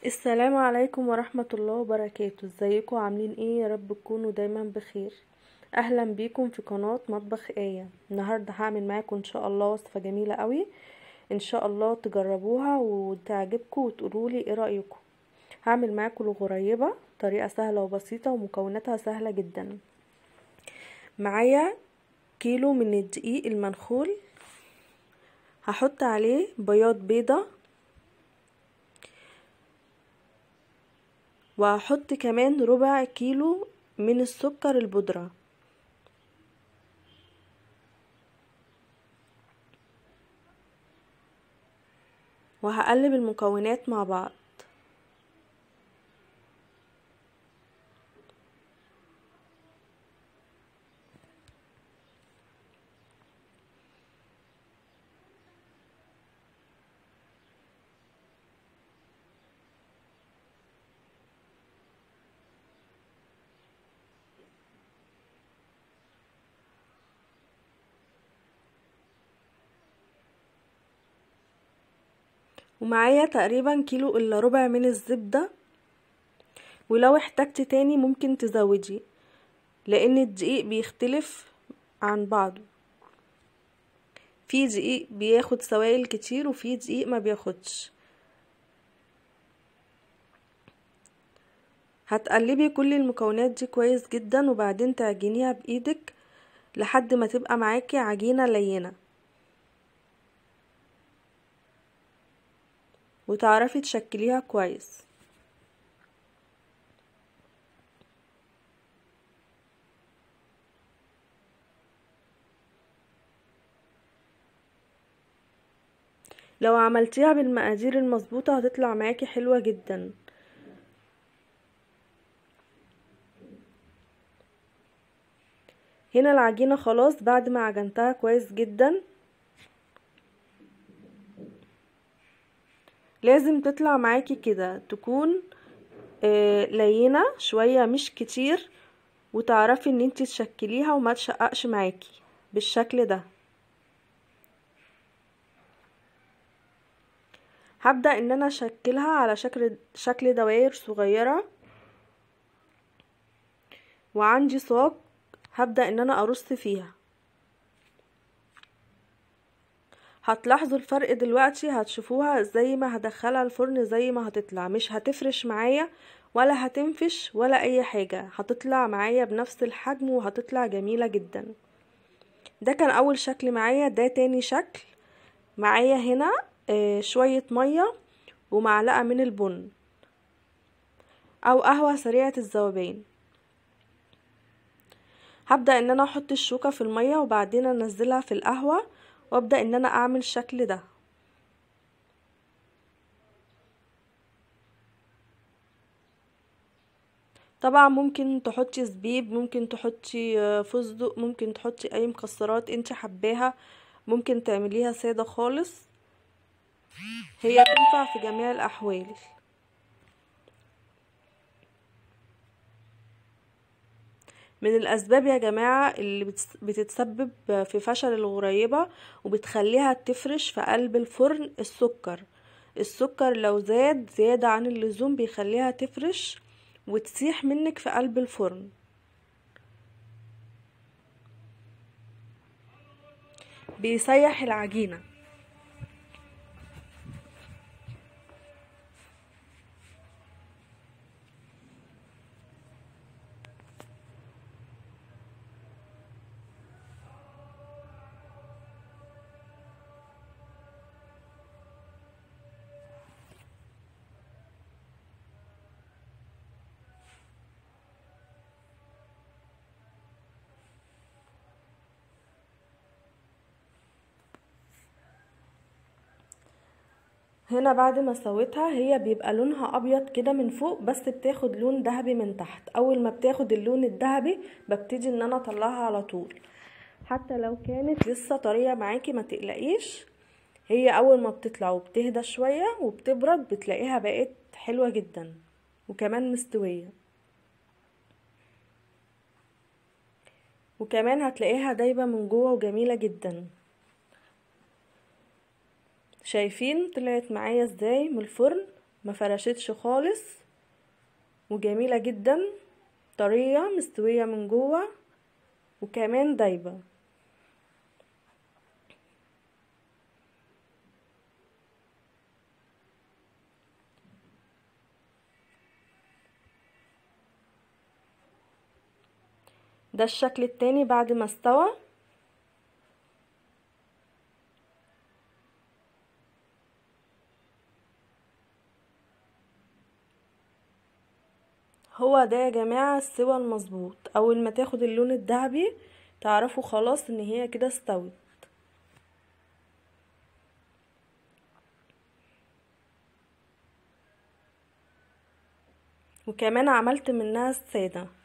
السلام عليكم ورحمة الله وبركاته. ازيكم عاملين ايه؟ يا رب تكونوا دايما بخير. اهلا بيكم في قناة مطبخ آية. النهاردة هعمل معاكم ان شاء الله وصفة جميلة قوي، ان شاء الله تجربوها وتعجبكم وتقولولي ايه رأيكم. هعمل معاكم الغريبة، طريقة سهلة وبسيطة ومكوناتها سهلة جدا. معايا كيلو من الدقيق المنخول، هحط عليه بياض بيضة، وهحط كمان ربع كيلو من السكر البودرة، وهقلب المكونات مع بعض. ومعايا تقريبا كيلو الا ربع من الزبدة، ولو احتجت تاني ممكن تزودي، لان الدقيق بيختلف عن بعضه. في دقيق بياخد سوائل كتير وفي دقيق ما بياخدش. هتقلبي كل المكونات دي كويس جدا، وبعدين تعجنيها بايدك لحد ما تبقى معاكي عجينة لينة، وتعرفي تشكليها كويس. لو عملتيها بالمقادير المظبوطة هتطلع معاكي حلوة جدا. هنا العجينة خلاص بعد ما عجنتها كويس جدا. لازم تطلع معاكي كده، تكون لينة شوية مش كتير، وتعرفي ان انتي تشكليها وما تشققش معاكي بالشكل ده. هبدأ ان انا اشكلها على شكل دوائر صغيرة، وعندي صاج هبدأ ان انا ارص فيها. هتلاحظوا الفرق دلوقتي، هتشوفوها زي ما هدخلها الفرن زي ما هتطلع، مش هتفرش معايا ولا هتنفش ولا اي حاجة، هتطلع معايا بنفس الحجم وهتطلع جميلة جدا. ده كان اول شكل معايا. ده تاني شكل معايا. هنا شوية مية ومعلقة من البن او قهوة سريعة الذوبان. هبدأ ان انا احط الشوكة في المية وبعدين انزلها في القهوة، وابدأ ان انا اعمل الشكل ده. طبعا ممكن تحطي زبيب، ممكن تحطي فستق، ممكن تحطي اي مكسرات انت حباها، ممكن تعمليها سادة خالص، هي تنفع في جميع الاحوال. من الاسباب يا جماعة اللي بتتسبب في فشل الغريبة وبتخليها تفرش في قلب الفرن السكر لو زاد زيادة عن اللزوم بيخليها تفرش وتسيح منك في قلب الفرن. بيسيح العجينة. هنا بعد ما سويتها هي بيبقى لونها ابيض كده من فوق، بس بتاخد لون ذهبي من تحت. اول ما بتاخد اللون الذهبي ببتدي ان انا اطلعها على طول، حتى لو كانت لسه طرية معاكي ما تقلقيش. هي اول ما بتطلع وبتهدى شوية وبتبرد بتلاقيها بقت حلوة جدا وكمان مستوية، وكمان هتلاقيها دايبة من جوه وجميلة جدا. شايفين طلعت معايا ازاي من الفرن؟ ما فرشتش خالص، وجميلة جدا، طرية مستوية من جوه وكمان دايبة. ده الشكل التاني بعد ما استوى. هو ده يا جماعة السوى المظبوط. اول ما تاخد اللون الذهبي تعرفوا خلاص ان هي كده استوت. وكمان عملت منها السادة.